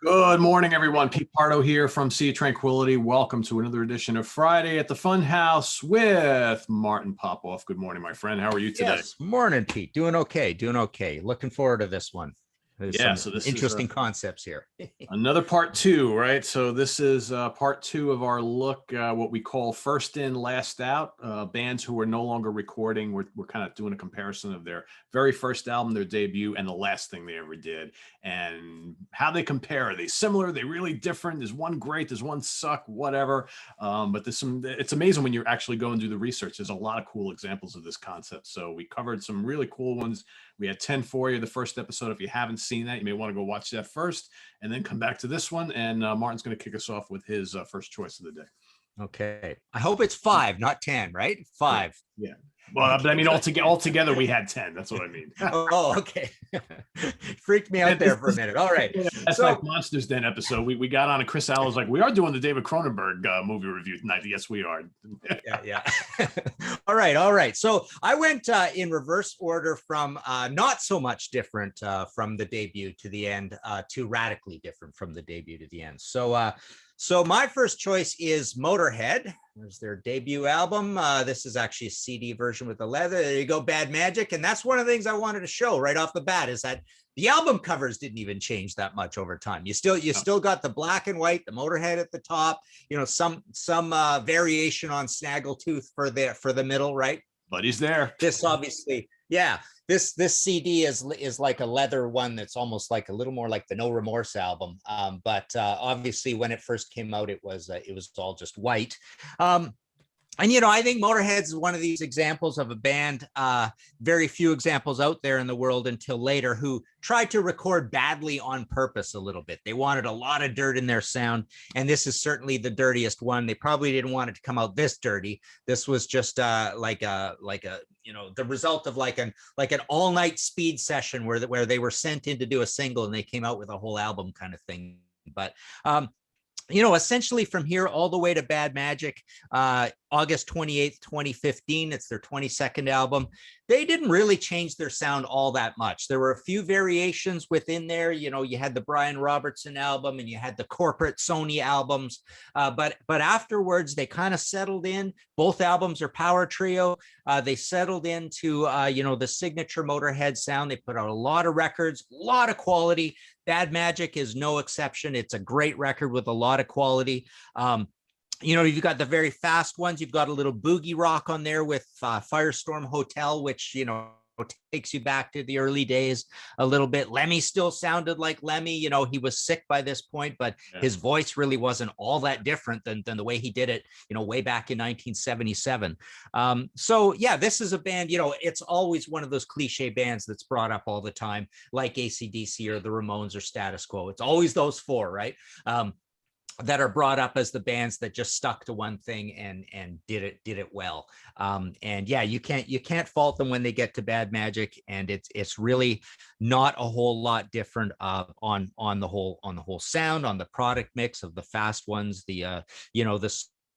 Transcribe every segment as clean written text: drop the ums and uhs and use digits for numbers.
Good morning, everyone. Pete Pardo here from Sea of Tranquility. Welcome to another edition of Friday at the Funhouse with Martin Popoff. Good morning, my friend. How are you today? Yes, morning, Pete. Doing okay, doing okay. Looking forward to this one. There's Yeah, some so this is interesting concepts here. another part two, right? So this is part two of our look, what we call first in, last out. Bands who are no longer recording. We're kind of doing a comparison of their very first album, their debut, and the last thing they ever did, and how they compare. Are they similar? Are they really different? There's one great, there's one suck, whatever. But there's some. It's amazing when you actually go and do the research. There's a lot of cool examples of this concept. So we covered some really cool ones. We had 10 for you the first episode. If you haven't seen that, you may want to go watch that first and then come back to this one. And Martin's going to kick us off with his first choice of the day. Okay. I hope it's 5, not 10, right? 5. Yeah. Well, but I mean, altogether, we had 10. That's what I mean. Oh, okay. Freaked me out there for a minute. All right. That's like Monsters Den episode. We got on and Chris Allen was like, we are doing the David Cronenberg movie review tonight. Yes, we are. Yeah. All right. So I went in reverse order from not so much different from the debut to the end to radically different from the debut to the end. So my first choice is Motorhead. There's their debut album. This is actually a CD version with the leather. There you go, Bad Magic. And that's one of the things I wanted to show right off the bat is that the album covers didn't even change that much over time. You still got the black and white, the Motorhead at the top, some variation on Snaggletooth for the middle, right? But he's there. This obviously, yeah. This CD is like a leather one that's almost like a little more like the No Remorse album. But obviously when it first came out, it was all just white. And, I think Motorhead's one of these examples of a band, very few examples out there in the world until later, who tried to record badly on purpose a little bit. They wanted a lot of dirt in their sound, and this is certainly the dirtiest one. They probably didn't want it to come out this dirty. This was just the result of like an all-night speed session where they were sent in to do a single and they came out with a whole album kind of thing. But essentially from here all the way to Bad Magic, August 28th, 2015, it's their 22nd album. They didn't really change their sound all that much. There were a few variations within there. You had the Brian Robertson album and you had the corporate Sony albums. But afterwards, they kind of settled in. Both albums are power trio. They settled into, the signature Motorhead sound. They put out a lot of records, a lot of quality. Bad Magic is no exception. It's a great record with a lot of quality. You've got the very fast ones. You've got a little boogie rock on there with Firestorm Hotel, which, takes you back to the early days a little bit. Lemmy still sounded like Lemmy. He was sick by this point, but his voice really wasn't all that different than the way he did it, way back in 1977. This is a band, it's always one of those cliche bands that's brought up all the time, like AC/DC or the Ramones or Status Quo. It's always those four, right? That are brought up as the bands that just stuck to one thing and did it well. You can't fault them when they get to Bad Magic, and it's really not a whole lot different on the whole sound, on the product mix of the fast ones, the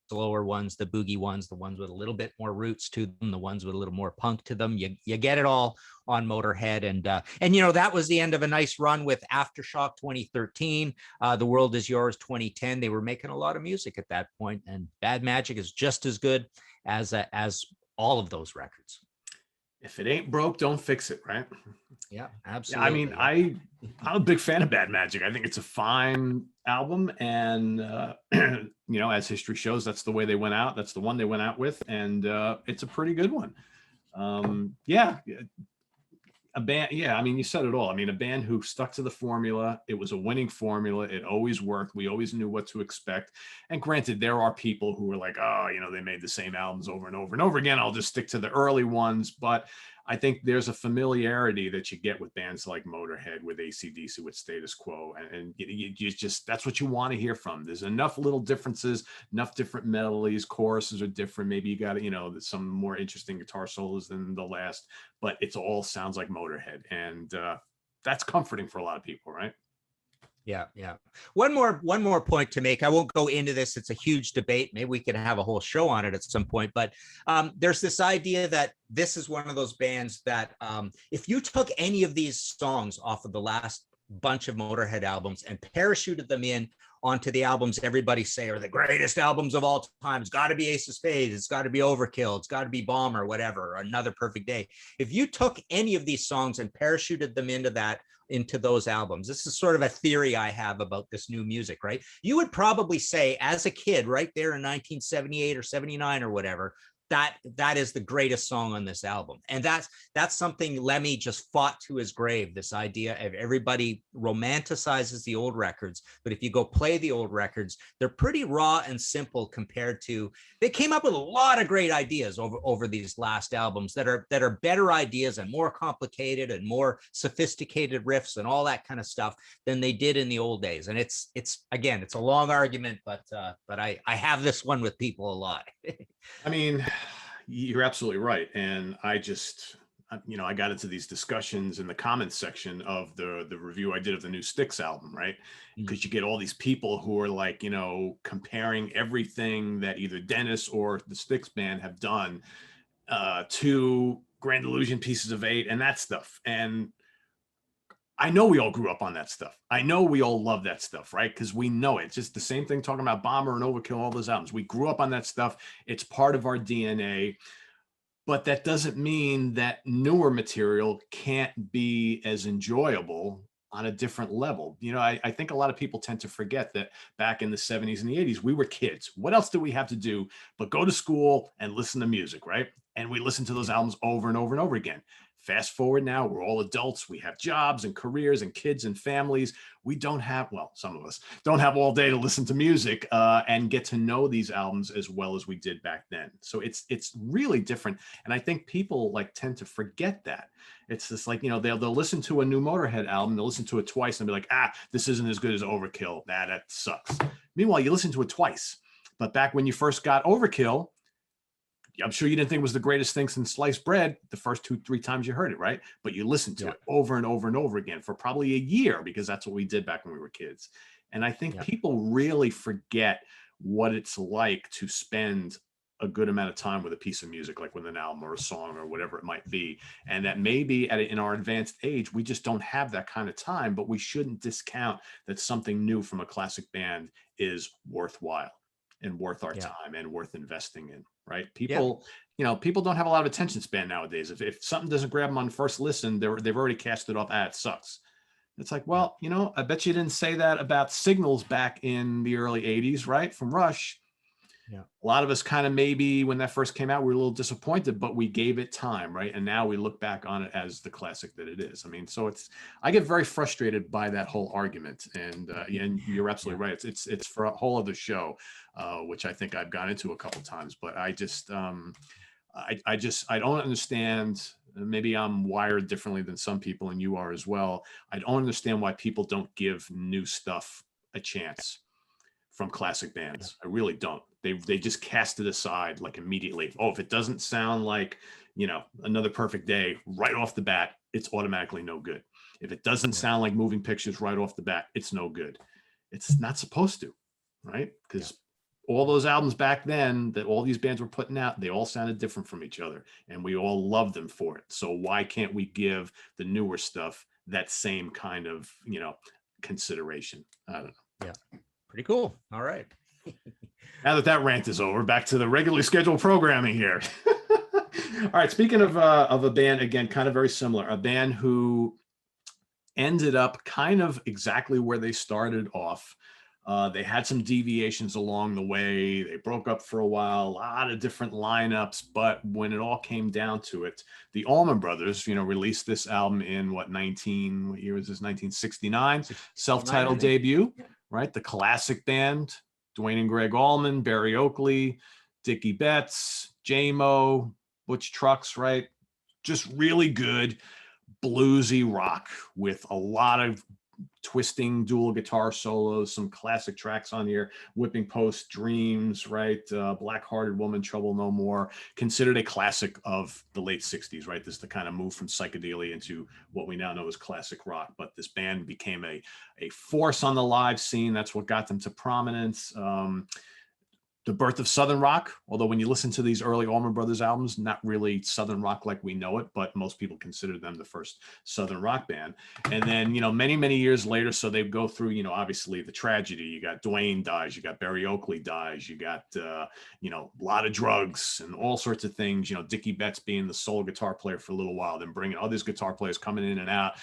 slower ones, the boogie ones, the ones with a little bit more roots to them, the ones with a little more punk to them. You get it all on Motorhead. And that was the end of a nice run with Aftershock 2013, The World Is Yours 2010. They were making a lot of music at that point, and Bad Magic is just as good as all of those records. If it ain't broke, don't fix it, right? Yeah, absolutely. I mean, I'm a big fan of Bad Magic. I think it's a fine album, and as history shows, that's the way they went out. That's the one they went out with, and it's a pretty good one. A band, I mean, you said it all. I mean, a band who stuck to the formula. It was a winning formula. It always worked. We always knew what to expect. And granted, there are people who are like, they made the same albums over and over and over again. I'll just stick to the early ones. But I think there's a familiarity that you get with bands like Motorhead, with AC/DC, with Status Quo, and you just that's what you want to hear from. There's enough little differences, enough different melodies, choruses are different. Maybe you got some more interesting guitar solos than the last, but it all sounds like Motorhead, and that's comforting for a lot of people, right? Yeah. One more point to make. I won't go into this. It's a huge debate. Maybe we can have a whole show on it at some point. But there's this idea that this is one of those bands that if you took any of these songs off of the last bunch of Motorhead albums and parachuted them in onto the albums everybody say are the greatest albums of all time. It's got to be Ace of Spades. It's got to be Overkill. It's got to be Bomber, whatever, or Another Perfect Day. If you took any of these songs and parachuted them into those albums, this is sort of a theory I have about this new music, right? You would probably say as a kid right there in 1978 or 79 or whatever, that is the greatest song on this album. And that's something Lemmy just fought to his grave, this idea of everybody romanticizes the old records, but if you go play the old records, they're pretty raw and simple compared to, they came up with a lot of great ideas over these last albums that are better ideas and more complicated and more sophisticated riffs and all that kind of stuff than they did in the old days. And it's again, it's a long argument, but I have this one with people a lot. I mean, you're absolutely right. And I just, I got into these discussions in the comments section of the review I did of the new Styx album, right? Because you get all these people who are like, comparing everything that either Dennis or the Styx band have done to Grand Illusion, Pieces of Eight, and that stuff. And I know we all grew up on that stuff. I know we all love that stuff, right? Because we know it. It's just the same thing talking about Bomber and Overkill, all those albums. We grew up on that stuff. It's part of our DNA. But that doesn't mean that newer material can't be as enjoyable on a different level. I think a lot of people tend to forget that back in the 70s and the 80s, we were kids. What else did we have to do but go to school and listen to music, right? And we listened to those albums over and over and over again. Fast forward now, we're all adults. We have jobs and careers and kids and families. We don't have, well, some of us don't have all day to listen to music and get to know these albums as well as we did back then. So it's really different. And I think people tend to forget that. It's just they'll listen to a new Motorhead album, they'll listen to it twice and be like, this isn't as good as Overkill. That sucks. Meanwhile, you listen to it twice. But back when you first got Overkill, I'm sure you didn't think it was the greatest thing since sliced bread the first 2-3 times you heard it, right? But you listened to it over and over and over again for probably a year, because that's what we did back when we were kids. And I think people really forget what it's like to spend a good amount of time with a piece of music, like with an album or a song or whatever it might be. And that maybe in our advanced age, we just don't have that kind of time, but we shouldn't discount that something new from a classic band is worthwhile and worth our time and worth investing in, right? People, people don't have a lot of attention span nowadays. If something doesn't grab them on first listen, they've already cast it off. It sucks. It's like, well, I bet you didn't say that about Signals back in the early 80s, right? From Rush. Yeah. A lot of us kind of maybe when that first came out, we were a little disappointed, but we gave it time, right? And now we look back on it as the classic that it is. I mean, so I get very frustrated by that whole argument. And you're absolutely right. It's for a whole other show, which I think I've gone into a couple times, but I just, I don't understand. Maybe I'm wired differently than some people, and you are as well. I don't understand why people don't give new stuff a chance from classic bands. I really don't. They just cast it aside immediately. Oh, if it doesn't sound like, Another Perfect Day right off the bat, it's automatically no good. If it doesn't sound like Moving Pictures right off the bat, it's no good. It's not supposed to, right? Because all those albums back then that all these bands were putting out, they all sounded different from each other, and we all loved them for it. So why can't we give the newer stuff that same kind of, consideration? I don't know. Yeah. Pretty cool. All right. Now that rant is over, back to the regularly scheduled programming here. All right. Speaking of a band, again, kind of very similar, a band who ended up kind of exactly where they started off. They had some deviations along the way. They broke up for a while, a lot of different lineups. But when it all came down to it, the Allman Brothers, released this album in what year was this? 1969, self-titled debut, right? The classic band, Dwayne and Greg Allman, Barry Oakley, Dickie Betts, J-Mo, Butch Trucks, right? Just really good bluesy rock with a lot of twisting dual guitar solos, some classic tracks on here, Whipping Post, Dreams, right? Black Hearted Woman, Trouble No More, considered a classic of the late 60s, right? This is the kind of move from psychedelia into what we now know as classic rock. But this band became a force on the live scene. That's what got them to prominence. the birth of Southern rock, although when you listen to these early Allman Brothers albums, not really Southern rock like we know it, but most people consider them the first Southern rock band. And then, many, many years later, so they go through, obviously the tragedy. You got Dwayne dies, you got Barry Oakley dies, you got, a lot of drugs and all sorts of things. Dickie Betts being the sole guitar player for a little while, then bringing all these guitar players coming in and out.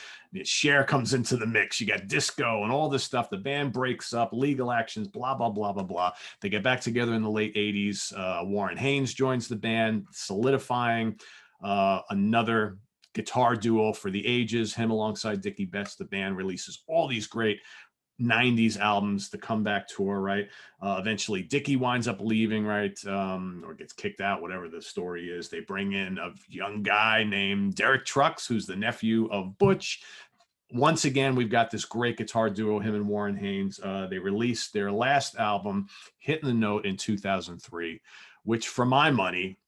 Cher comes into the mix. You got disco and all this stuff. The band breaks up, legal actions, blah, blah, blah, blah, blah. They get back together in the late 80s. Warren Haynes joins the band, solidifying another guitar duo for the ages. Him alongside Dickie Betts. The band releases all these great 90s albums, the comeback tour, right? Eventually Dickie winds up leaving, right? Or gets kicked out, whatever the story is. They bring in a young guy named Derek Trucks, who's the nephew of Butch. Once again, we've got this great guitar duo, him and Warren Haynes. They released their last album, Hitting the Note, in 2003, which for my money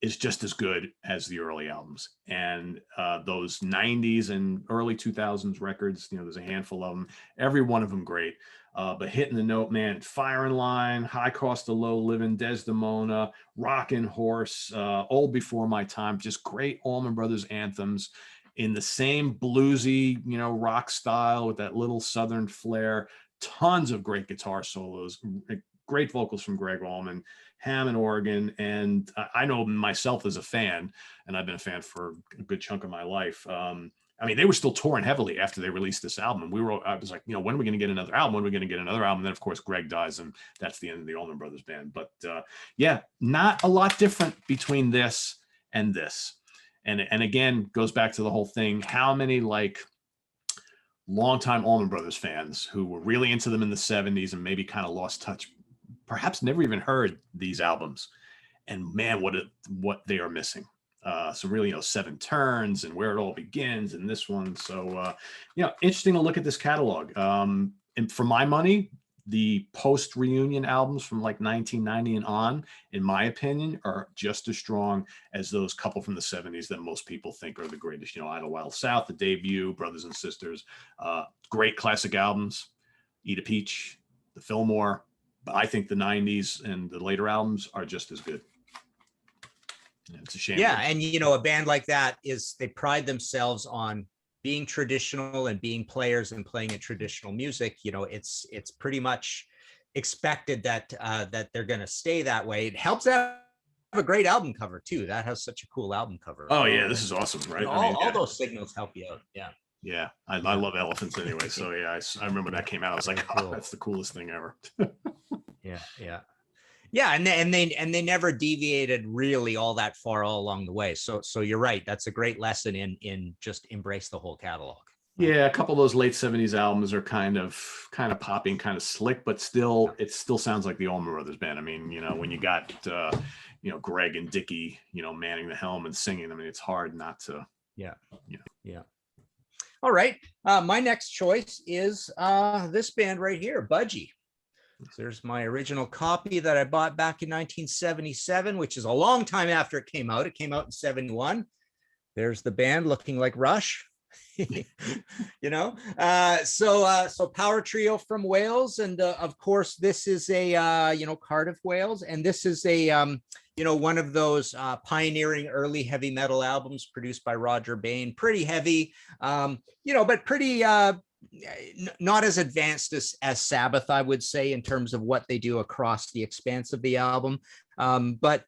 is just as good as the early albums. And those 90s and early 2000s records, there's a handful of them, every one of them great. But Hitting the Note, man, Firing Line, High Cost of Low Living, Desdemona, Rockin' Horse, Old Before My Time, just great Allman Brothers anthems in the same bluesy, rock style with that little Southern flair. Tons of great guitar solos, great vocals from Greg Allman, Hammond organ. And I know myself as a fan, and I've been a fan for a good chunk of my life. They were still touring heavily after they released this album. I was like, when are we going to get another album? When are we going to get another album? And then of course, Greg dies, and that's the end of the Allman Brothers band. But not a lot different between this and this. And again, goes back to the whole thing. How many longtime Allman Brothers fans who were really into them in the 70s and maybe kind of lost touch, perhaps never even heard these albums, and man, what they are missing. So really, Seven Turns and Where It All Begins and this one. So, interesting to look at this catalog. And for my money, the post-reunion albums from 1990 and on, in my opinion, are just as strong as those couple from the 70s that most people think are the greatest. Idlewild South, the debut, Brothers and Sisters, great classic albums, Eat a Peach, the Fillmore. But I think the 90s and the later albums are just as good. It's a shame. Yeah, and a band like that they pride themselves on being traditional and being players and playing a traditional music. It's pretty much expected that that they're going to stay that way. It helps out a great album cover too. That has such a cool album cover. Oh yeah, this is awesome, right? All those signals help you out. Yeah. Yeah, I love elephants anyway. So yeah, I remember when that came out. I was like, that's the coolest thing ever. Yeah, and they never deviated really all that far all along the way. So you're right. That's a great lesson in just embrace the whole catalog. Yeah, a couple of those late 70s albums are kind of popping, kind of slick, but still, it still sounds like the Allman Brothers band. When you got Greg and Dickie, manning the helm and singing, it's hard not to. Yeah. All right. My next choice is this band right here, Budgie. There's my original copy that I bought back in 1977, which is a long time after it came out. It came out in 71. There's the band looking like Rush. So power trio from Wales, and of course this is a Cardiff Whales, and this is a one of those pioneering early heavy metal albums produced by Roger Bain. Pretty heavy, but pretty not as advanced as Sabbath, I would say, in terms of what they do across the expanse of the album, but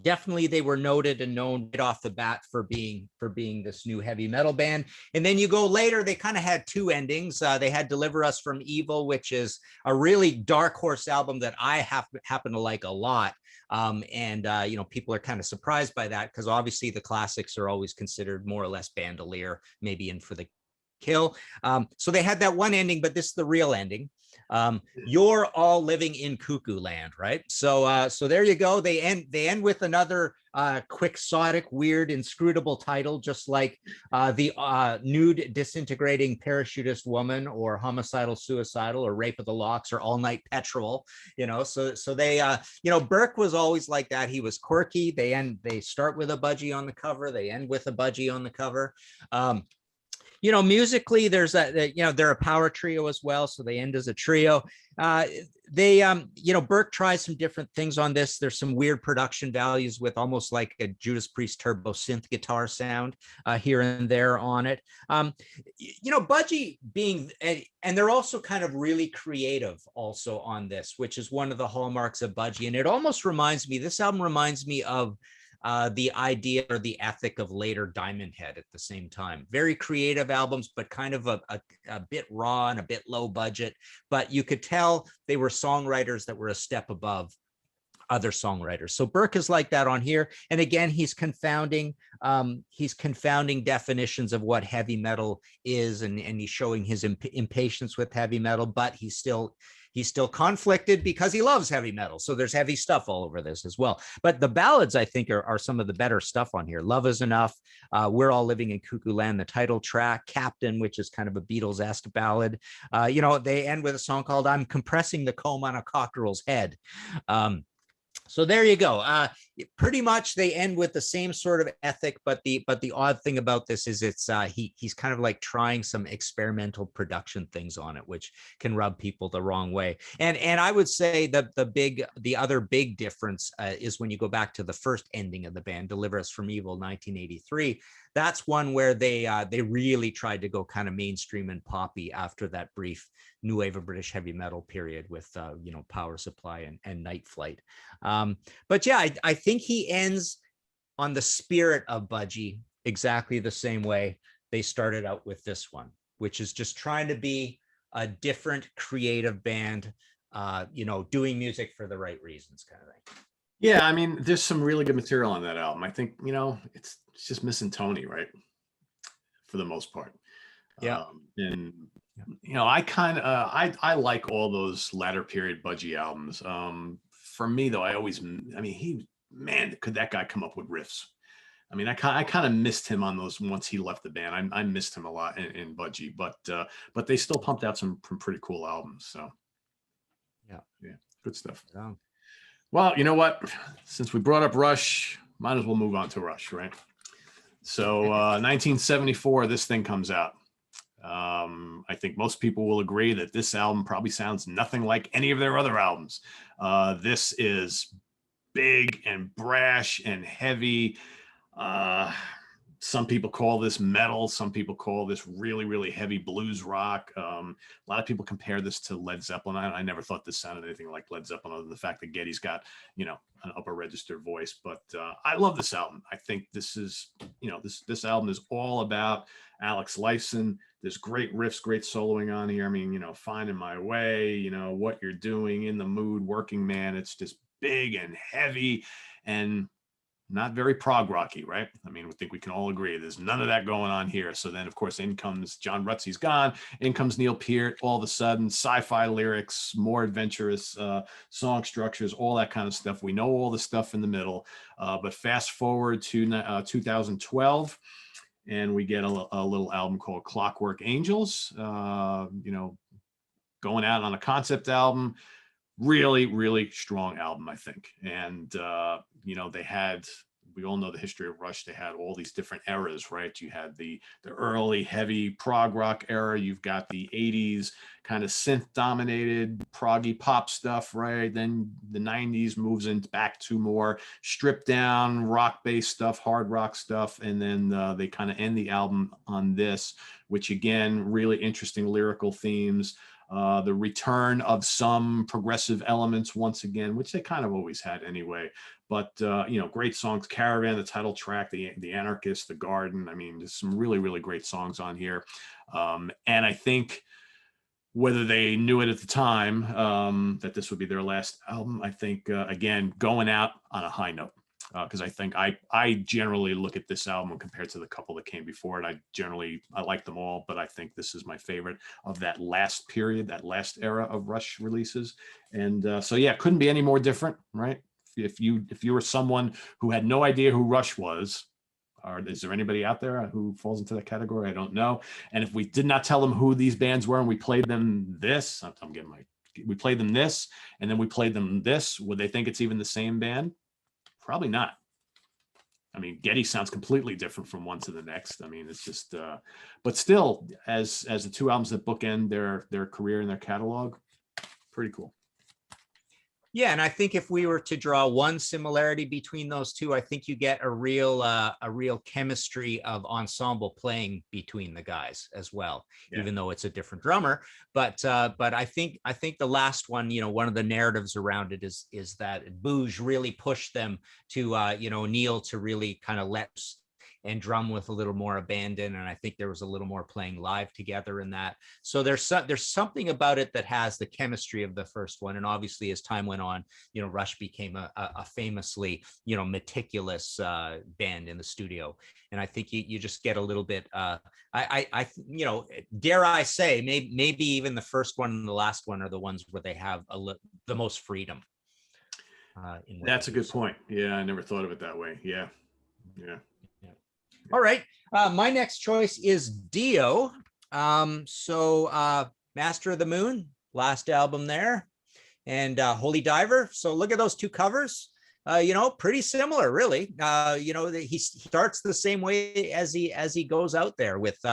definitely they were noted and known right off the bat for being this new heavy metal band. And then you go later, they kind of had two endings. They had Deliver Us from Evil, which is a really dark horse album that I happen to like a lot. People are kind of surprised by that because obviously the classics are always considered more or less bandolier, maybe In for the Kill. So they had that one ending, but this is the real ending. You're all living in cuckoo land, right? So there you go. They end with another quixotic, weird, inscrutable title, just like the Nude Disintegrating Parachutist Woman, or Homicidal Suicidal, or Rape of the Locks, or All Night Petrol. So they Burke was always like that. He was quirky. They start with a Budgie on the cover, they end with a Budgie on the cover. Musically, they're a power trio as well, so they end as a trio. they Burke tries some different things on this. There's some weird production values with almost like a Judas Priest turbo synth guitar sound here and there on it. Budgie being, and they're also kind of really creative also on this, which is one of the hallmarks of Budgie. And it almost reminds me, this album reminds me of the idea or the ethic of later Diamond Head at the same time. Very creative albums, but kind of a bit raw and a bit low budget. But you could tell they were songwriters that were a step above other songwriters. So Burke is like that on here. And again, he's confounding definitions of what heavy metal is, and he's showing his impatience with heavy metal, but he's still conflicted because he loves heavy metal. So there's heavy stuff all over this as well. But the ballads, I think, are some of the better stuff on here. Love Is Enough, We're All Living in Cuckoo Land, the title track, Captain, which is kind of a Beatles-esque ballad. They end with a song called I'm Compressing the Comb on a Cockerel's Head. So there you go. Pretty much they end with the same sort of ethic, but the odd thing about this is it's he's kind of like trying some experimental production things on it, which can rub people the wrong way. And I would say that the other big difference is when you go back to the first ending of the band, Deliver Us from Evil, 1983. That's one where they really tried to go kind of mainstream and poppy after that brief new wave of British heavy metal period with Power Supply and Night Flight. But yeah, I think he ends on the spirit of Budgie exactly the same way they started out with this one, which is just trying to be a different creative band, doing music for the right reasons kind of thing. Yeah, I mean, there's some really good material on that album. I think, it's just missing Tony, right? For the most part. Yeah. I kind of, I like all those latter period Budgie albums. For me though, could that guy come up with riffs? I mean, I kind of missed him on those once he left the band. I missed him a lot in Budgie, but they still pumped out some pretty cool albums. So yeah, good stuff. Yeah. Well, you know what? Since we brought up Rush, might as well move on to Rush, right? So 1974, this thing comes out. I think most people will agree that this album probably sounds nothing like any of their other albums. This is big and brash and heavy. Some people call this metal. Some people call this really, really heavy blues rock. A lot of people compare this to Led Zeppelin. I never thought this sounded anything like Led Zeppelin, other than the fact that Geddy's got, an upper register voice. But I love this album. I think this is, this album is all about Alex Lifeson. There's great riffs, great soloing on here. I mean, Finding My Way, What You're Doing, In the Mood, Working Man. It's just big and heavy and not very prog rocky, right? I mean, I think we can all agree there's none of that going on here. So then, of course, in comes John Rutsy's gone. In comes Neil Peart. All of a sudden, sci-fi lyrics, more adventurous song structures, all that kind of stuff. We know all the stuff in the middle. But fast forward to 2012, and we get a little album called Clockwork Angels. Going out on a concept album. Really, really strong album, I think. And, we all know the history of Rush. They had all these different eras, right? You had the early heavy prog rock era. You've got the 80s kind of synth dominated proggy pop stuff, right? Then the 90s moves back to more stripped down rock based stuff, hard rock stuff. And then they kind of end the album on this, which again, really interesting lyrical themes. The return of some progressive elements once again, which they kind of always had anyway. But, great songs, Caravan, the title track, the Anarchist, The Garden. I mean, there's some really, really great songs on here. And I think whether they knew it at the time that this would be their last album, I think, again, going out on a high note. Because I think I generally look at this album compared to the couple that came before it. I like them all, but I think this is my favorite of that last period, that last era of Rush releases. And couldn't be any more different, right? If you were someone who had no idea who Rush was, or is there anybody out there who falls into that category? I don't know. And if we did not tell them who these bands were and we played them this, we played them this, and then we played them this, would they think it's even the same band? Probably not. I mean, Geddy sounds completely different from one to the next. I mean, it's just, but still, as the two albums that bookend their career and their catalog, pretty cool. Yeah, and I think if we were to draw one similarity between those two, I think you get a real chemistry of ensemble playing between the guys as well, Yeah. even though it's a different drummer. But I think the last one, you know, one of the narratives around it is that Booge really pushed them to you know, Neil to really kind of let and drum with a little more abandon, and I think there was a little more playing live together in that. So there's something about it that has the chemistry of the first one, and obviously as time went on, you know, Rush became a famously, you know, meticulous band in the studio, and I think you just get a little bit. I you know, dare I say, maybe even the first one and the last one are the ones where they have the most freedom. That's a good point. Yeah, I never thought of it that way. Yeah. All right. My next choice is Dio. Master of the Moon, last album there, and Holy Diver. So look at those two covers. You know, pretty similar, really. You know, he starts the same way as he goes out there with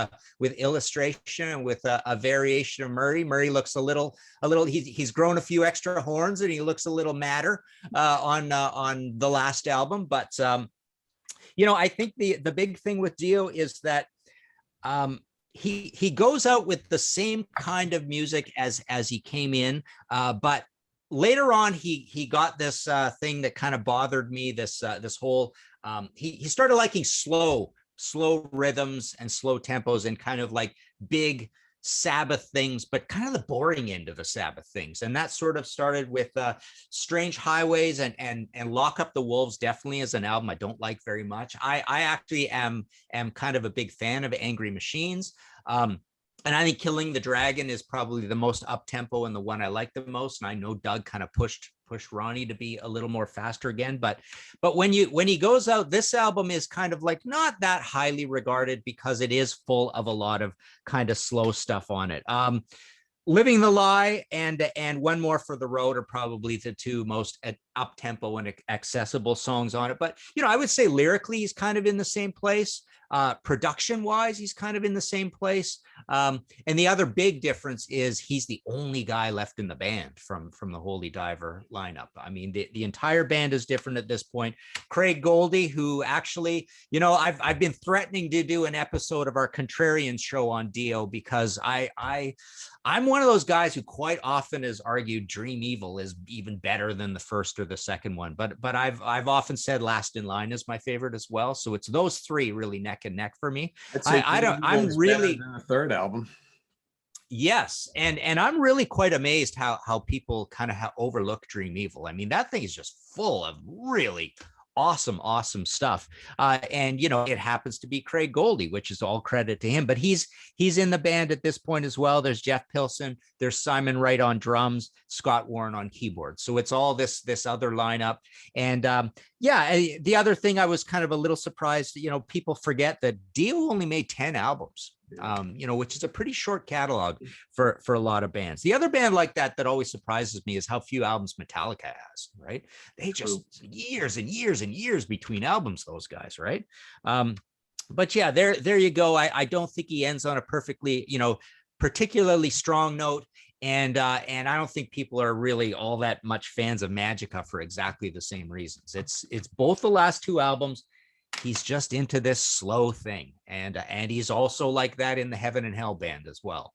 illustration and with a variation of Murray. Murray looks a little. He's grown a few extra horns and he looks a little madder on the last album, but. You know, I think the big thing with Dio is that he goes out with the same kind of music as he came in, but later on he got this thing that kind of bothered me. This whole he started liking slow rhythms and slow tempos and kind of like big Sabbath things, but kind of the boring end of the Sabbath things. And that sort of started with Strange Highways and Lock Up the Wolves definitely is an album I don't like very much. I actually am kind of a big fan of Angry Machines. And I think Killing the Dragon is probably the most up-tempo and the one I like the most. And I know Doug kind of pushed Ronnie to be a little more faster again. But when he goes out, this album is kind of like not that highly regarded because it is full of a lot of kind of slow stuff on it. Living the Lie and One More for the Road are probably the two most up-tempo and accessible songs on it. But, you know, I would say lyrically, he's kind of in the same place. Production-wise, he's kind of in the same place. And the other big difference is he's the only guy left in the band from the Holy Diver lineup. I mean, the entire band is different at this point. Craig Goldie, who actually, you know, I've been threatening to do an episode of our Contrarian show on Dio because I'm one of those guys who quite often has argued Dream Evil is even better than the first or the second one. But I've often said Last in Line is my favorite as well. So it's those three really neck and neck for me. I'm really the third album. Yes, and I'm really quite amazed how people kind of overlook Dream Evil. I mean, that thing is just full of really awesome stuff. And you know, it happens to be Craig Goldie, which is all credit to him. But he's in the band at this point as well. There's Jeff Pilson, there's Simon Wright on drums, Scott Warren on keyboard. So it's all this other lineup. And the other thing I was kind of a little surprised, you know, people forget that Dio only made 10 albums. You know, which is a pretty short catalog for a lot of bands. The other band like that always surprises me is how few albums Metallica has, right? They just years and years and years between albums, those guys, right? But yeah, there you go. I don't think he ends on a perfectly, you know, particularly strong note. And I don't think people are really all that much fans of Magica for exactly the same reasons. It's both the last two albums. He's just into this slow thing, and he's also like that in the Heaven and Hell band as well.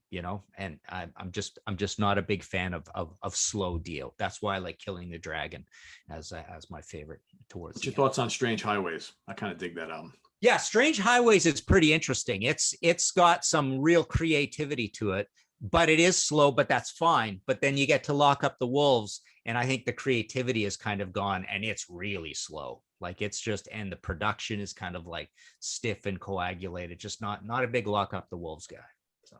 You know, and I'm just not a big fan of slow Dio. That's why I like Killing the Dragon as my favorite. What's your thoughts on Strange Highways? I kind of dig that album. Yeah, Strange Highways is pretty interesting. It's got some real creativity to it, but it is slow, but that's fine. But then you get to Lock Up the Wolves, and I think the creativity is kind of gone, and it's really slow. Like it's just, and the production is kind of like stiff and coagulated. Just not a big Lock Up the Wolves guy. So.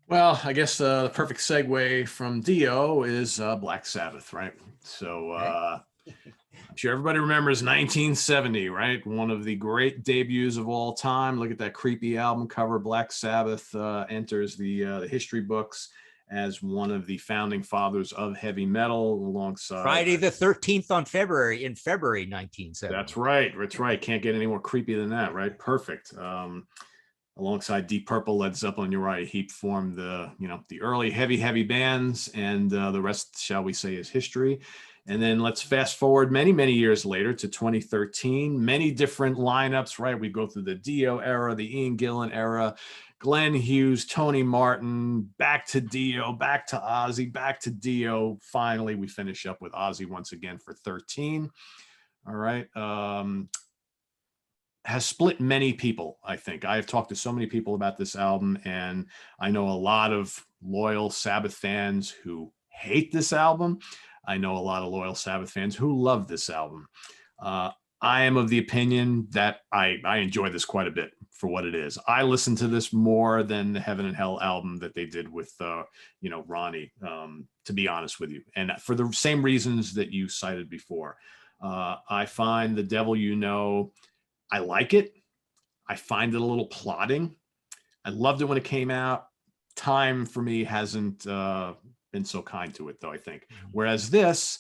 Well, I guess the perfect segue from Dio is Black Sabbath, right? So I'm sure everybody remembers 1970, right? One of the great debuts of all time. Look at that creepy album cover. Black Sabbath enters the history books as one of the founding fathers of heavy metal, alongside Friday the 13th in February 1970. That's right. Can't get any more creepy than that, right? Perfect. alongside Deep Purple, Led Zeppelin, Uriah Heep formed the, the early heavy bands, and the rest, shall we say, is history. And then let's fast forward many years later to 2013, many different lineups, right? We go through the Dio era, the Ian Gillan era, Glenn Hughes, Tony Martin, back to Dio, back to Ozzy, back to Dio. Finally, we finish up with Ozzy once again for 13. All right. Has split many people, I think. I have talked to so many people about this album, and I know a lot of loyal Sabbath fans who hate this album. I know a lot of loyal Sabbath fans who love this album. I am of the opinion that I enjoy this quite a bit for what it is. I listen to this more than the Heaven and Hell album that they did with, Ronnie, to be honest with you. And for the same reasons that you cited before. I find The Devil You Know, I like it. I find it a little plodding. I loved it when it came out. Time for me hasn't been so kind to it, though, I think. Whereas this,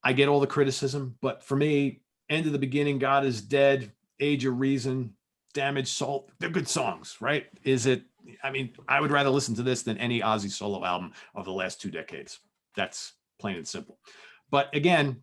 I get all the criticism, but for me, End of the Beginning, God Is Dead, Age of Reason, Damaged Soul, they're good songs, right? I would rather listen to this than any Ozzy solo album of the last 2 decades. That's plain and simple. But again,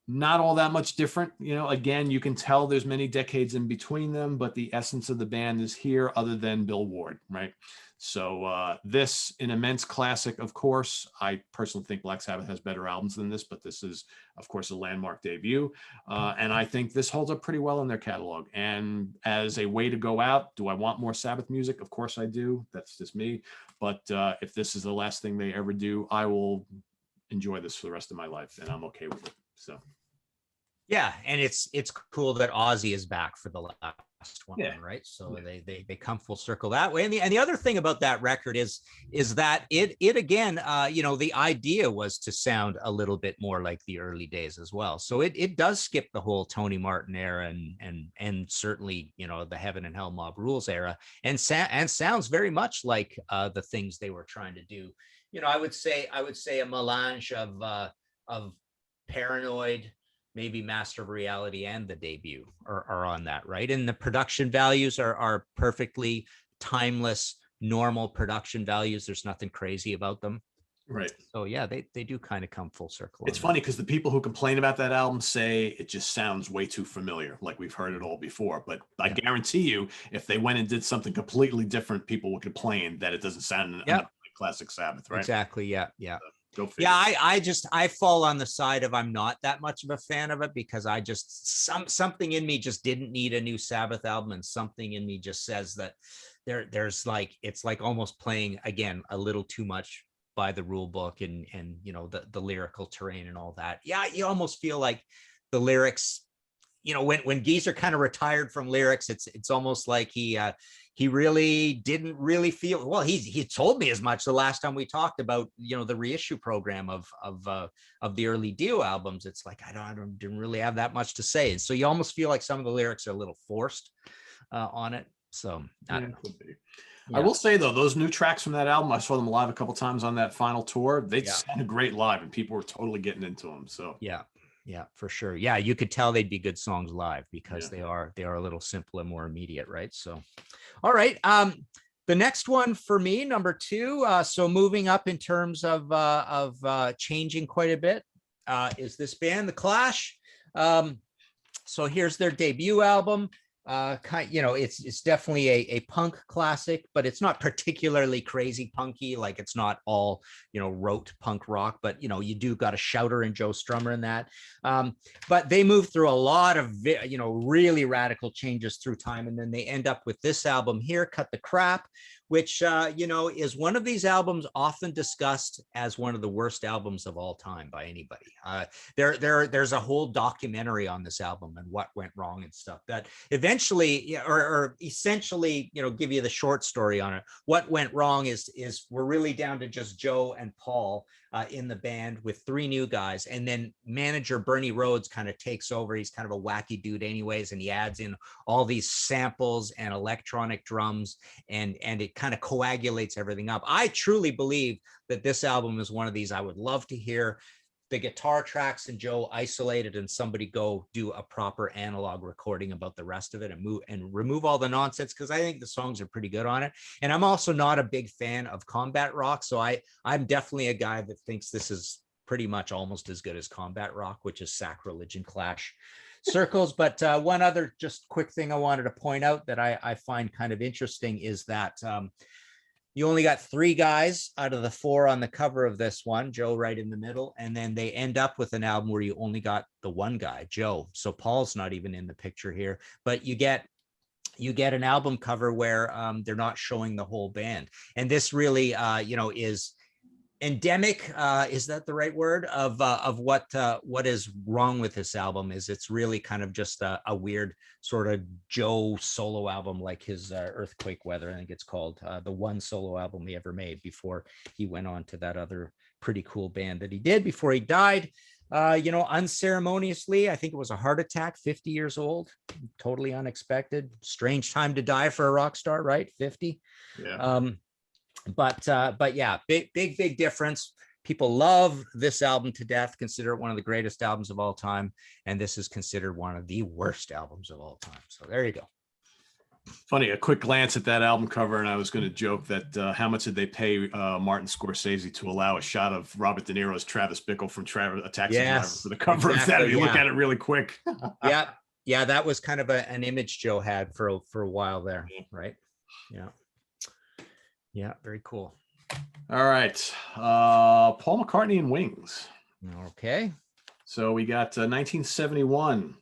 not all that much different. Again, you can tell there's many decades in between them, but the essence of the band is here, other than Bill Ward, right? So this, an immense classic, of course. I personally think Black Sabbath has better albums than this, but this is, of course, a landmark debut. And I think this holds up pretty well in their catalog. And as a way to go out, do I want more Sabbath music? Of course I do. That's just me. But if this is the last thing they ever do, I will enjoy this for the rest of my life, and I'm okay with it. So yeah, and it's cool that Ozzy is back for the last one, right? So they come full circle that way. And the other thing about that record is that it again, the idea was to sound a little bit more like the early days as well. So it does skip the whole Tony Martin era and certainly the Heaven and Hell Mob Rules era, and sounds very much like the things they were trying to do. I would say a melange of Paranoid, maybe Master of Reality, and the debut are on that, right? And the production values are perfectly timeless, normal production values. There's nothing crazy about them. Right. So yeah, they do kind of come full circle. It's funny because the people who complain about that album say it just sounds way too familiar, like we've heard it all before. But I guarantee you, if they went and did something completely different, people would complain that it doesn't sound like classic Sabbath, right? Exactly. Yeah. Go figure. Yeah, I fall on the side of I'm not that much of a fan of it, because I just something in me just didn't need a new Sabbath album, and something in me just says that there's like, it's like almost playing again a little too much by the rule book and the lyrical terrain and all that. Yeah, you almost feel like the lyrics, when Geezer kind of retired from lyrics, it's almost like he really didn't really feel well. He told me as much the last time we talked about the reissue program of the early Dio albums. It's like I didn't really have that much to say, and so you almost feel like some of the lyrics are a little forced on it. So I don't know. Could be. Yeah. I will say though, those new tracks from that album, I saw them live a couple times on that final tour. They sounded great live, and people were totally getting into them. So yeah, for sure. Yeah, you could tell they'd be good songs live, because they are a little simpler, more immediate, right? So, all right. The next one for me, number 2. So moving up in terms of changing quite a bit, is this band, The Clash. So here's their debut album. It's definitely a punk classic, but it's not particularly crazy punky. Like, it's not all rote punk rock, but you do got a Shouter and Joe Strummer in that. But they move through a lot of really radical changes through time, and then they end up with this album here, Cut the Crap, which is one of these albums often discussed as one of the worst albums of all time by anybody. There's a whole documentary on this album and what went wrong and stuff, that eventually or essentially give you the short story on it. What went wrong is we're really down to just Joe and Paul in the band with 3 new guys, and then manager Bernie Rhodes kind of takes over. He's kind of a wacky dude anyways, and he adds in all these samples and electronic drums, and it kind of coagulates everything up. I truly believe that this album is one of these I would love to hear the guitar tracks and Joe isolated, and somebody go do a proper analog recording about the rest of it and remove all the nonsense, because I think the songs are pretty good on it. And I'm also not a big fan of combat rock, so I'm definitely a guy that thinks this is pretty much almost as good as combat rock, which is sacrilege and Clash circles. But one other just quick thing I wanted to point out that I find kind of interesting is that you only got 3 guys out of the 4 on the cover of this one, Joe right in the middle, and then they end up with an album where you only got the 1 guy, Joe. So Paul's not even in the picture here, but you get an album cover where they're not showing the whole band. And this really, is endemic, is that the right word, of what is wrong with this album. Is it's really kind of just a weird sort of Joe solo album, like his Earthquake Weather, I think it's called, the one solo album he ever made before he went on to that other pretty cool band that he did before he died, unceremoniously. I think it was a heart attack, 50 years old, totally unexpected, strange time to die for a rock star, right? 50. Yeah. But yeah, big difference. People love this album to death, consider it one of the greatest albums of all time, and this is considered one of the worst albums of all time. So there you go. Funny, a quick glance at that album cover, and I was going to joke that how much did they pay Martin Scorsese to allow a shot of Robert De Niro's Travis Bickle from A Taxi Driver for the cover of that? If you look at it really quick. yeah, that was kind of an image Joe had for a while there, right? Yeah, very cool. All right, Paul McCartney and Wings. Okay. So we got 1971,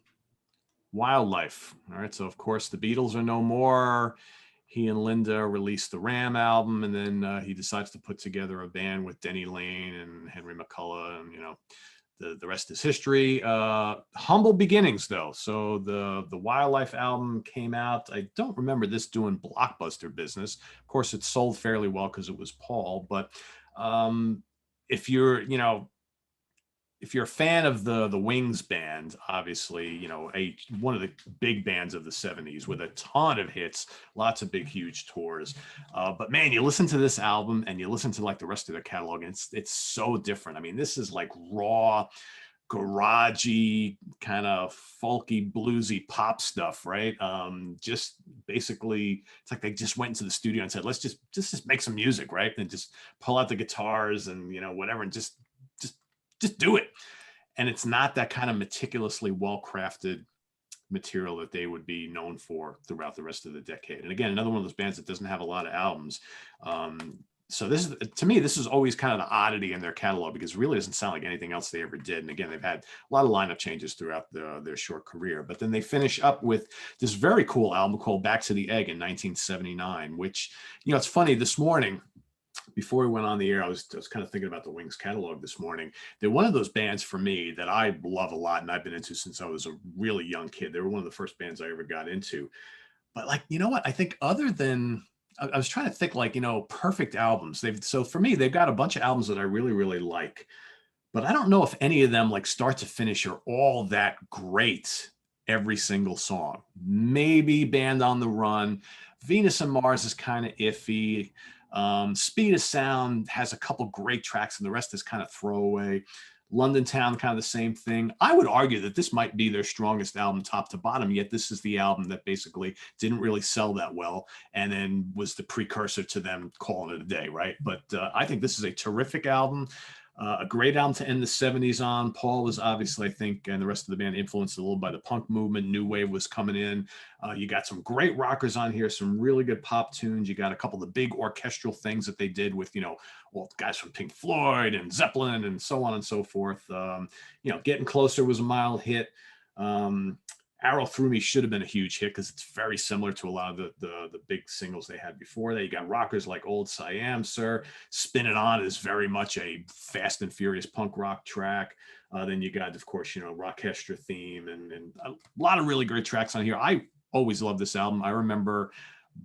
Wildlife. All right, so of course the Beatles are no more. He and Linda released the Ram album, and then he decides to put together a band with Denny Lane and Henry McCullough, and the rest is history. Humble beginnings, though. So the Wildlife album came out. I don't remember this doing blockbuster business. Of course, it sold fairly well because it was Paul. But if you're a fan of the Wings band, obviously, one of the big bands of the 70s with a ton of hits, lots of big, huge tours. But man, you listen to this album and you listen to like the rest of their catalog, and it's so different. I mean, this is like raw, garagey, kind of folky, bluesy pop stuff, right? Just basically, it's like they just went into the studio and said, let's just make some music, right? And just pull out the guitars and whatever, and just do it. And it's not that kind of meticulously well-crafted material that they would be known for throughout the rest of the decade. And again, another one of those bands that doesn't have a lot of albums. So to me, this is always kind of the oddity in their catalog, because it really doesn't sound like anything else they ever did. And again, they've had a lot of lineup changes throughout their short career. But then they finish up with this very cool album called Back to the Egg in 1979, which, it's funny, this morning, before we went on the air, I was kind of thinking about the Wings catalog this morning. They're one of those bands for me that I love a lot, and I've been into since I was a really young kid. They were one of the first bands I ever got into. But like, what? I think other than, I was trying to think like, perfect albums. So for me, they've got a bunch of albums that I really, really like. But I don't know if any of them, like start to finish, are all that great every single song. Maybe Band on the Run. Venus and Mars is kind of iffy. Speed of Sound has a couple great tracks, and the rest is kind of throwaway. London Town, kind of the same thing. I would argue that this might be their strongest album top to bottom, yet this is the album that basically didn't really sell that well, and then was the precursor to them calling it a day, right? But I think this is a terrific album. A great album to end the 70s on. Paul was obviously, I think, and the rest of the band influenced a little by the punk movement. New wave was coming in. You got some great rockers on here, some really good pop tunes. You got a couple of the big orchestral things that they did with, all guys from Pink Floyd and Zeppelin and so on and so forth. Getting Closer was a mild hit. Arrow Through Me should have been a huge hit because it's very similar to a lot of the big singles they had before that. You got rockers like Old Siam Sir. Spin It On is very much a fast and furious punk rock track. Then you got, of course, Rockestra Theme and a lot of really great tracks on here. I always loved this album. I remember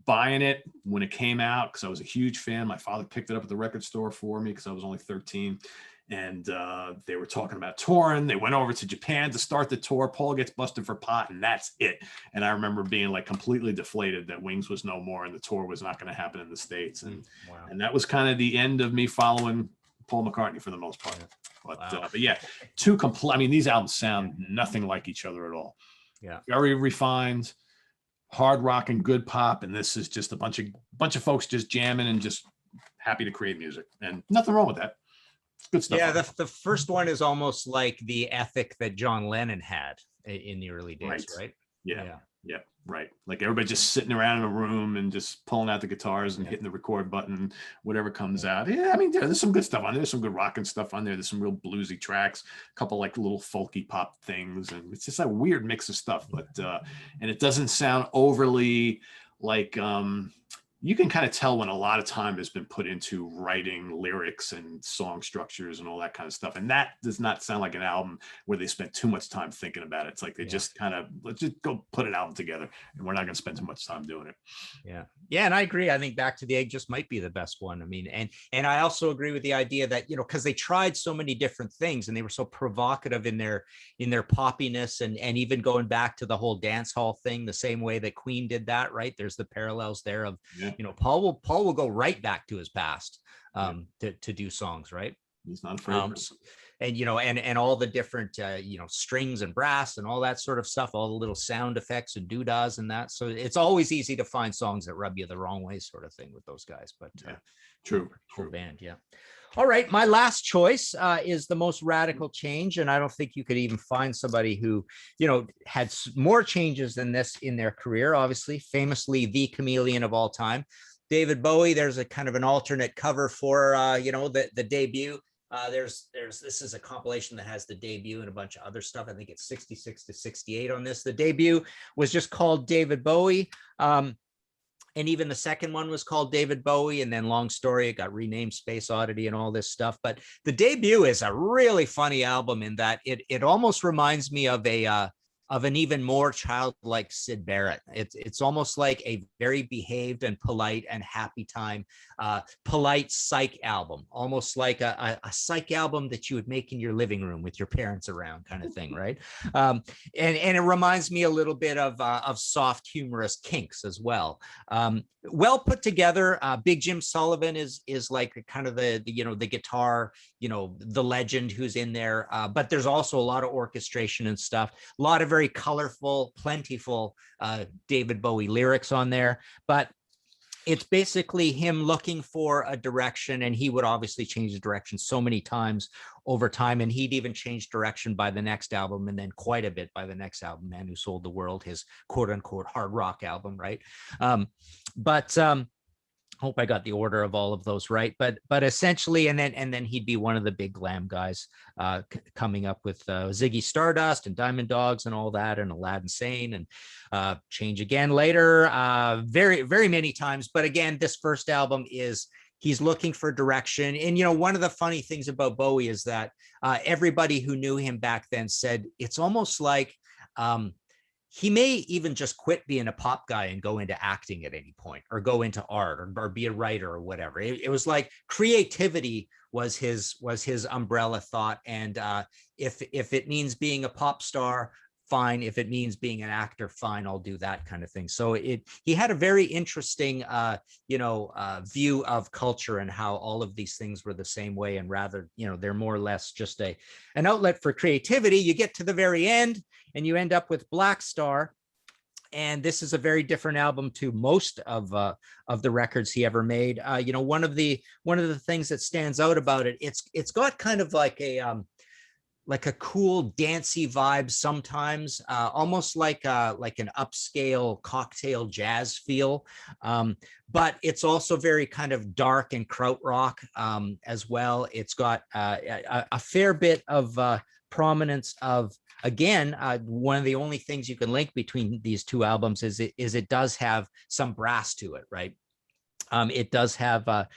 buying it when it came out because I was a huge fan. My father picked it up at the record store for me because I was only 13. And they were talking about touring. They went over to Japan to start the tour. Paul gets busted for pot, and that's it. And I remember being like completely deflated that Wings was no more and the tour was not going to happen in the States. And that was kind of the end of me following Paul McCartney for the most part. But yeah, I mean, these albums sound nothing like each other at all. Yeah. Very refined, hard rock and good pop. And this is just a bunch of folks just jamming and just happy to create music, and nothing wrong with that. It's good stuff. Yeah. The first one is almost like the ethic that John Lennon had in the early days, right? Yeah. Right. Like everybody just sitting around in a room and just pulling out the guitars and hitting the record button, whatever comes out. Yeah, I mean, there's some good stuff on there. There's some good rock and stuff on there. There's some real bluesy tracks, a couple like little folky pop things, and it's just a weird mix of stuff. But and it doesn't sound overly like you can kind of tell when a lot of time has been put into writing lyrics and song structures and all that kind of stuff. And that does not sound like an album where they spent too much time thinking about it. It's like they just kind of, let's just go put an album together, and we're not going to spend too much time doing it. Yeah. And I agree. I think Back to the Egg just might be the best one. I mean, and I also agree with the idea that, because they tried so many different things and they were so provocative in their poppiness, and even going back to the whole dance hall thing, the same way that Queen did that, right? There's the parallels there of, Paul will go right back to his past to do songs, right? He's not afraid. And all the different strings and brass and all that sort of stuff, all the little sound effects and doodahs and that. So it's always easy to find songs that rub you the wrong way, sort of thing, with those guys. But true band. Yeah. All right, my last choice is the most radical change, and I don't think you could even find somebody who, had more changes than this in their career. Obviously, famously the chameleon of all time, David Bowie. There's a kind of an alternate cover for the debut. This is a compilation that has the debut and a bunch of other stuff. I think it's 66 to 68 on this. The debut was just called David Bowie. And even the second one was called David Bowie. And then long story, it got renamed Space Oddity and all this stuff. But the debut is a really funny album in that it almost reminds me of an even more childlike Syd Barrett. It's almost like a very behaved and polite and happy time, polite psych album, almost like a psych album that you would make in your living room with your parents around, kind of thing, right? And it reminds me a little bit of soft, humorous Kinks as well. Well put together. Big Jim Sullivan is like kind of the guitar, the legend who's in there. But there's also a lot of orchestration and stuff. A lot of very colorful, plentiful David Bowie lyrics on there. But it's basically him looking for a direction, and he would obviously change the direction so many times over time, and he'd even change direction by the next album, and then quite a bit by the next album, Man Who Sold the World, his quote unquote hard rock album, right? Hope I got the order of all of those right, but essentially, and then he'd be one of the big glam guys coming up with Ziggy Stardust and Diamond Dogs and all that, and Aladdin Sane, and Change Again later, very, very many times. But again, this first album he's looking for direction. And, one of the funny things about Bowie is that everybody who knew him back then said it's almost like he may even just quit being a pop guy and go into acting at any point, or go into art, or be a writer or whatever. It was like creativity was his umbrella thought. And if it means being a pop star, fine. If it means being an actor, fine, I'll do that kind of thing. So he had a very interesting, view of culture and how all of these things were the same way. And rather, they're more or less just an outlet for creativity. You get to the very end and you end up with Black Star. And this is a very different album to most of the records he ever made. One of the things that stands out about it, it's got kind of like a cool dancey vibe sometimes, almost like an upscale cocktail jazz feel. But it's also very kind of dark and krautrock as well. It's got a fair bit of prominence of, again, one of the only things you can link between these two albums is it does have some brass to it, right? It does have Donnie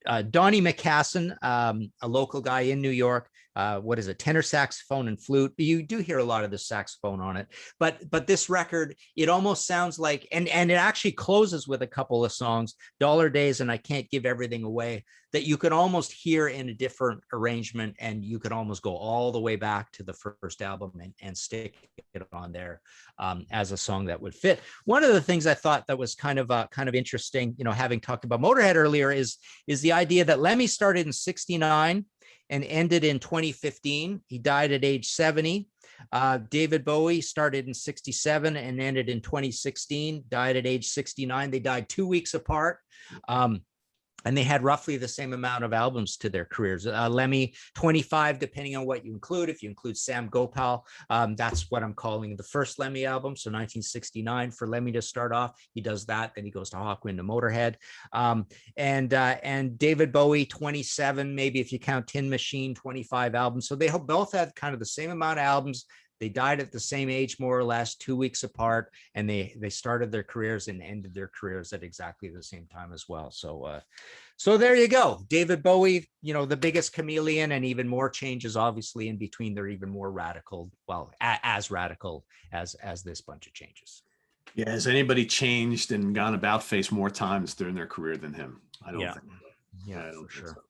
McCassin, a local guy in New York. Tenor saxophone and flute. You do hear a lot of the saxophone on it, but this record, it almost sounds like, and it actually closes with a couple of songs, Dollar Days and I Can't Give Everything Away, that you could almost hear in a different arrangement, and you could almost go all the way back to the first album and stick it on there as a song that would fit. One of the things I thought that was kind of interesting, having talked about Motorhead earlier, is the idea that Lemmy started in '69. and ended in 2015. He died at age 70. David Bowie started in 67 and ended in 2016, died at age 69. They died 2 weeks apart. And they had roughly the same amount of albums to their careers. Lemmy, 25, depending on what you include. If you include Sam Gopal, that's what I'm calling the first Lemmy album. So 1969 for Lemmy to start off. He does that. Then he goes to Hawkwind to Motorhead. And David Bowie, 27, maybe if you count Tin Machine, 25 albums. So they both had kind of the same amount of albums. They died at the same age, more or less, 2 weeks apart, and they started their careers and ended their careers at exactly the same time as well. So there you go. David Bowie, the biggest chameleon, and even more changes, obviously, in between. They're even more radical, well, as radical as this bunch of changes. Yeah, has anybody changed and gone about face more times during their career than him? I don't think so. Yeah, I don't for sure. so.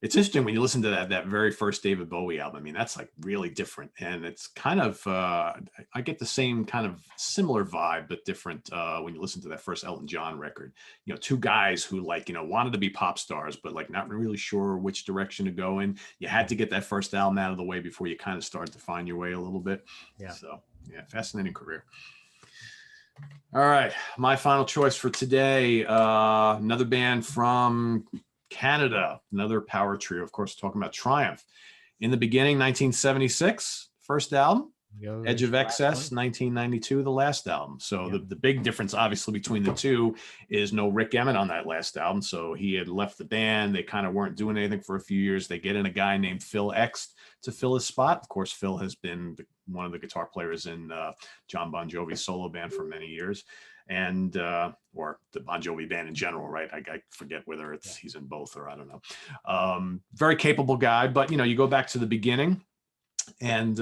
It's interesting when you listen to that very first David Bowie album. I mean, that's like really different. And it's kind of, I get the same kind of similar vibe, but different when you listen to that first Elton John record. Two guys who wanted to be pop stars, but like not really sure which direction to go in. You had to get that first album out of the way before you kind of started to find your way a little bit. Yeah. So, yeah, fascinating career. All right. My final choice for today, another band from Canada, another power trio, of course, talking about Triumph. In the beginning, 1976, first album. Edge of Excess, 1992, the last album. So the big difference, obviously, between the two is no Rick Emmett on that last album. So he had left the band. They kind of weren't doing anything for a few years. They get in a guy named Phil X to fill his spot. Of course, Phil has been one of the guitar players in John Bon Jovi's solo band for many years. And or the Bon Jovi band in general, right? I forget whether he's in both or I don't know. Very capable guy, but you go back to the beginning, and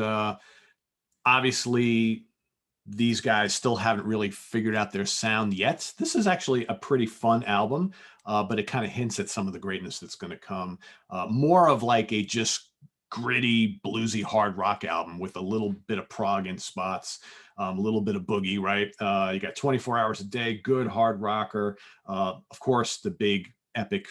obviously these guys still haven't really figured out their sound yet. This is actually a pretty fun album, but it kind of hints at some of the greatness that's going to come. More of like a just gritty, bluesy, hard rock album with a little bit of prog in spots, a little bit of boogie, right? You got 24 hours a day, good hard rocker. Of course, the big epic,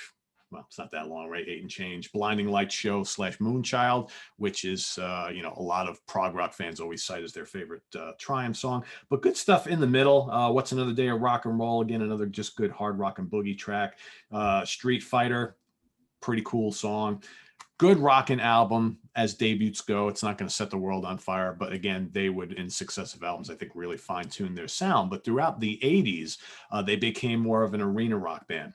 well, it's not that long, right? 8 and change, Blinding Light Show / Moonchild, which is, a lot of prog rock fans always cite as their favorite Triumph song. But good stuff in the middle. What's Another Day of Rock and Roll? Again, another just good hard rock and boogie track. Street Fighter, pretty cool song. Good rockin' album as debuts go. It's not going to set the world on fire, but again, they would, in successive albums, I think, really fine-tune their sound. But throughout the 80s, they became more of an arena rock band.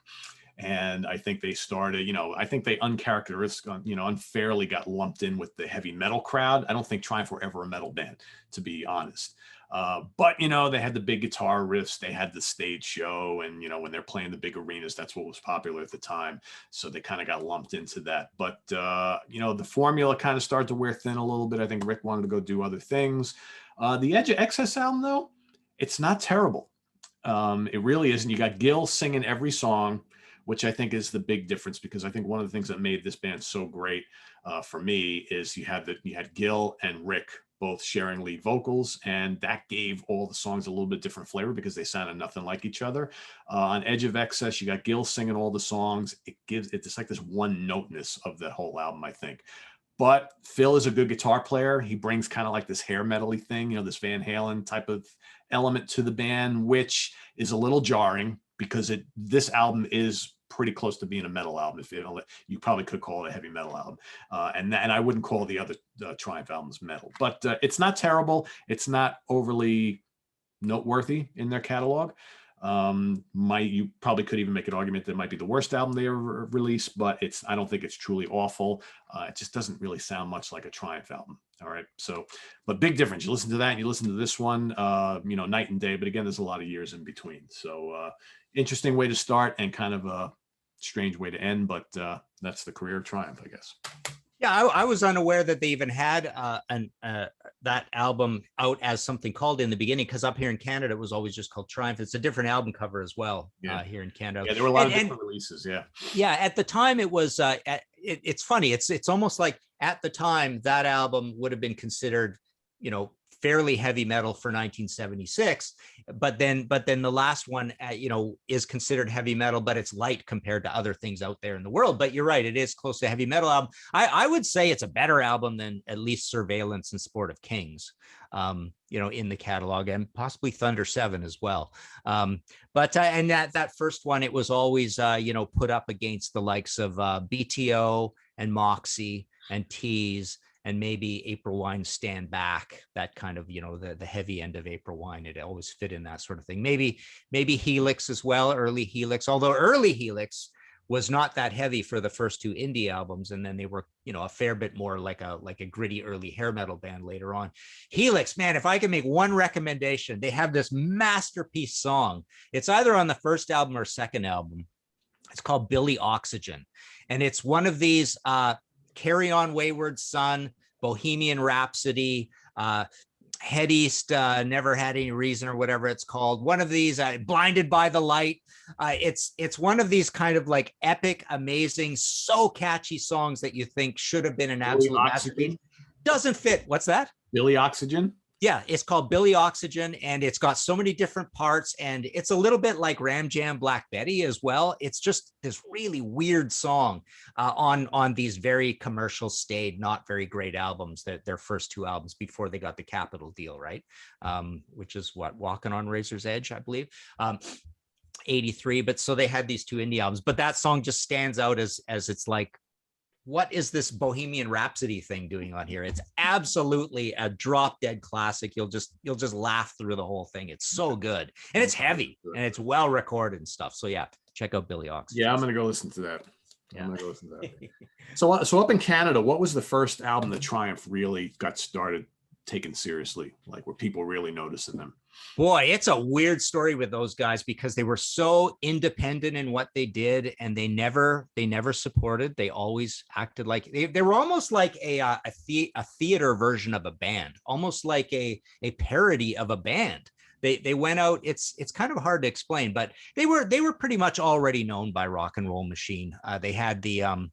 And I think they started, I think they unfairly got lumped in with the heavy metal crowd. I don't think Triumph were ever a metal band, to be honest. But they had the big guitar riffs, they had the stage show, and when they're playing the big arenas, that's what was popular at the time. So they kind of got lumped into that. But the formula kind of started to wear thin a little bit. I think Rick wanted to go do other things. The Edge of Excess album, though, it's not terrible. It really isn't. You got Gil singing every song, which I think is the big difference, because I think one of the things that made this band so great for me is you had Gil and Rick both sharing lead vocals, and that gave all the songs a little bit different flavor because they sounded nothing like each other. On Edge of Excess, you got Gil singing all the songs. It's like this one noteness of the whole album, I think. But Phil is a good guitar player. He brings kind of like this hair metal-y thing, this Van Halen type of element to the band, which is a little jarring because this album is pretty close to being a metal album. If you probably could call it a heavy metal album, and I wouldn't call the other Triumph albums metal. But it's not terrible. It's not overly noteworthy in their catalog. You probably could even make an argument that it might be the worst album they ever released, but I don't think it's truly awful. It just doesn't really sound much like a Triumph album. All right. So, but big difference. You listen to that and you listen to this one, night and day, but again, there's a lot of years in between. So, interesting way to start and kind of a strange way to end, but that's the career of Triumph, I guess. Yeah, I was unaware that they even had that album out as something called in the beginning, because up here in Canada, it was always just called Triumph. It's a different album cover as well here in Canada. Yeah, there were a lot of different releases, yeah. Yeah, at the time it was, it's funny. It's almost like at the time that album would have been considered, fairly heavy metal for 1976, but then the last one, is considered heavy metal, but it's light compared to other things out there in the world. But you're right, it is close to a heavy metal album. I would say it's a better album than at least Surveillance and Sport of Kings, in the catalog, and possibly Thunder 7 as well. But and that first one, it was always put up against the likes of BTO and Moxie and Tease, and maybe April Wine's Stand Back, that kind of, the heavy end of April Wine. It always fit in that sort of thing. Maybe Helix as well, early Helix, although early Helix was not that heavy for the first two indie albums. And then they were, a fair bit more like a gritty early hair metal band later on. Helix, man, if I could make one recommendation, they have this masterpiece song. It's either on the first album or second album. It's called Billy Oxygen. And it's one of these Carry On Wayward Son, Bohemian Rhapsody, Head East, Never Had Any Reason, or whatever it's called. One of these, Blinded by the Light. It's one of these kind of like epic, amazing, so catchy songs that you think should have been an absolute masterpiece. Doesn't fit. What's that? Billy Oxygen. Yeah, it's called Billy Oxygen, and it's got so many different parts, and it's a little bit like Ram Jam Black Betty as well. It's just this really weird song on these very commercial staid, not very great albums, their first two albums before they got the Capitol deal, right? Which is what, Walking on Razor's Edge, I believe. 83, but so they had these two indie albums, but that song just stands out as it's like, what is this Bohemian Rhapsody thing doing on here? It's absolutely a drop dead classic. You'll just laugh through the whole thing. It's so good, and it's heavy, and it's well recorded and stuff. So yeah, check out Billy Oxygen. Yeah, I'm gonna go listen to that. Yeah. I'm gonna go listen to that. So up in Canada, what was the first album that Triumph really got started taken seriously, like where people really noticing them? Boy, it's a weird story with those guys because they were so independent in what they did, and they never supported. They always acted like they were almost like a theater version of a band, almost like a parody of a band. They went out. It's kind of hard to explain, but they were pretty much already known by Rock and Roll Machine. They had the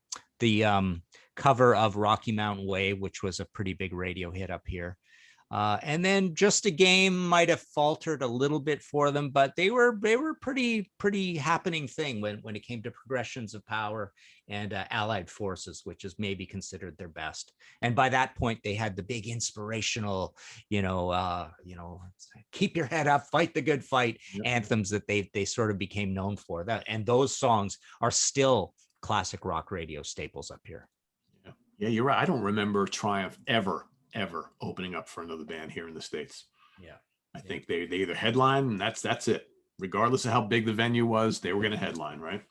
cover of Rocky Mountain Way, which was a pretty big radio hit up here. And then Just a Game might have faltered a little bit for them, but they were pretty happening thing when it came to Progressions of Power and Allied Forces, which is maybe considered their best. And by that point, they had the big inspirational, keep your head up, fight the good fight anthems that they sort of became known for. That, and those songs are still classic rock radio staples up here. Yeah, you're right. I don't remember Triumph ever opening up for another band here in the States. Yeah. I think they either headline, and that's it. Regardless of how big the venue was, they were going to headline, right?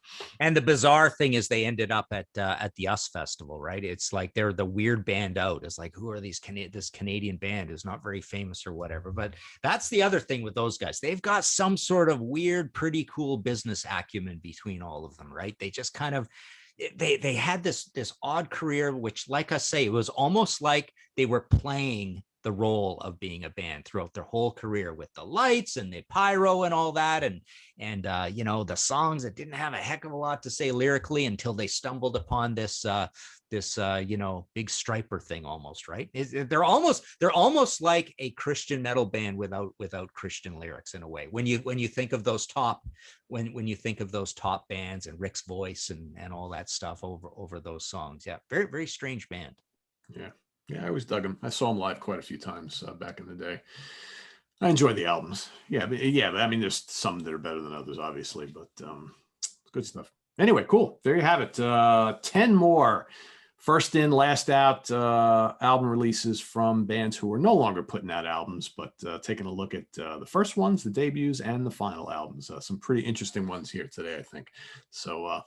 And the bizarre thing is they ended up at the US Festival, right? It's like they're the weird band out. It's like, who are these this Canadian band who's not very famous or whatever. But that's the other thing with those guys. They've got some sort of weird, pretty cool business acumen between all of them, right? They just kind of they had this odd career, which, like I say, it was almost like they were playing the role of being a band throughout their whole career, with the lights and the pyro and all that, and the songs that didn't have a heck of a lot to say lyrically until they stumbled upon this big striper thing, almost, right? They're almost like a Christian metal band without Christian lyrics, in a way, when you think of those top bands and Rick's voice and all that stuff over those songs. Yeah, very, very strange band. Yeah, I always dug them. I saw them live quite a few times back in the day. I enjoy the albums. But I mean, there's some that are better than others, obviously, but good stuff. Anyway, cool. There you have it. 10 more first in, last out album releases from bands who are no longer putting out albums, but taking a look at the first ones, the debuts, and the final albums. Some pretty interesting ones here today, I think. So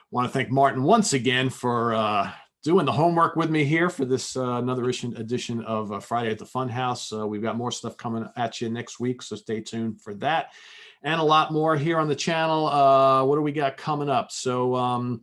want to thank Martin once again for doing the homework with me here for this another edition of Friday at the Funhouse. We've got more stuff coming at you next week, so stay tuned for that. And a lot more here on the channel. What do we got coming up? So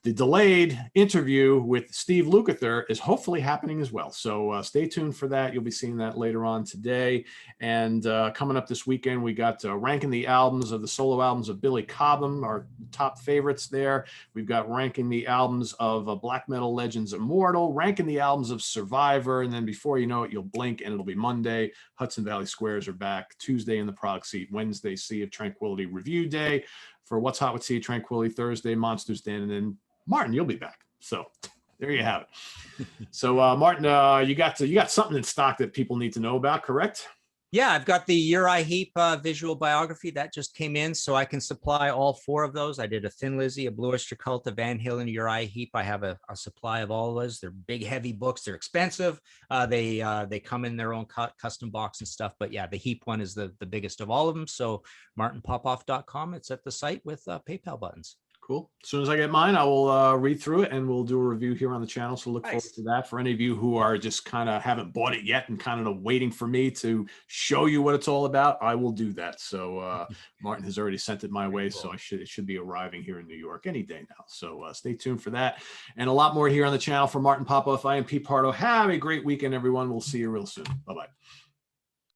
the delayed interview with Steve Lukather is hopefully happening as well. So stay tuned for that. You'll be seeing that later on today. And coming up this weekend, we got ranking the albums of the solo albums of Billy Cobham, our top favorites there. We've got ranking the albums of Black Metal Legends Immortal, ranking the albums of Survivor. And then before you know it, you'll blink and it'll be Monday. Hudson Valley Squares are back. Tuesday in the Prog Seat. Wednesday, Sea of Tranquility Review Day. For What's Hot with Sea of Tranquility, Thursday, Monsters Den, and then Martin, you'll be back. So there you have it. So Martin, you got something in stock that people need to know about, correct? Yeah, I've got the Uriah Heep visual biography that just came in, so I can supply all 4 of those. I did a Thin Lizzy, a Blue Oyster Cult, a Van Halen, Uriah Heep. I have a supply of all of those. They're big, heavy books. They're expensive. They come in their own custom box and stuff. But yeah, the Heep one is the biggest of all of them. So martinpopoff.com. It's at the site with PayPal buttons. Cool. As soon as I get mine, I will read through it and we'll do a review here on the channel. So look forward to that. For any of you who are just kind of haven't bought it yet and kind of waiting for me to show you what it's all about, I will do that. So Martin has already sent it my way. So it should be arriving here in New York any day now. So stay tuned for that. And a lot more here on the channel for Martin Popoff. I am Pete Pardo. Have a great weekend, everyone. We'll see you real soon. Bye-bye.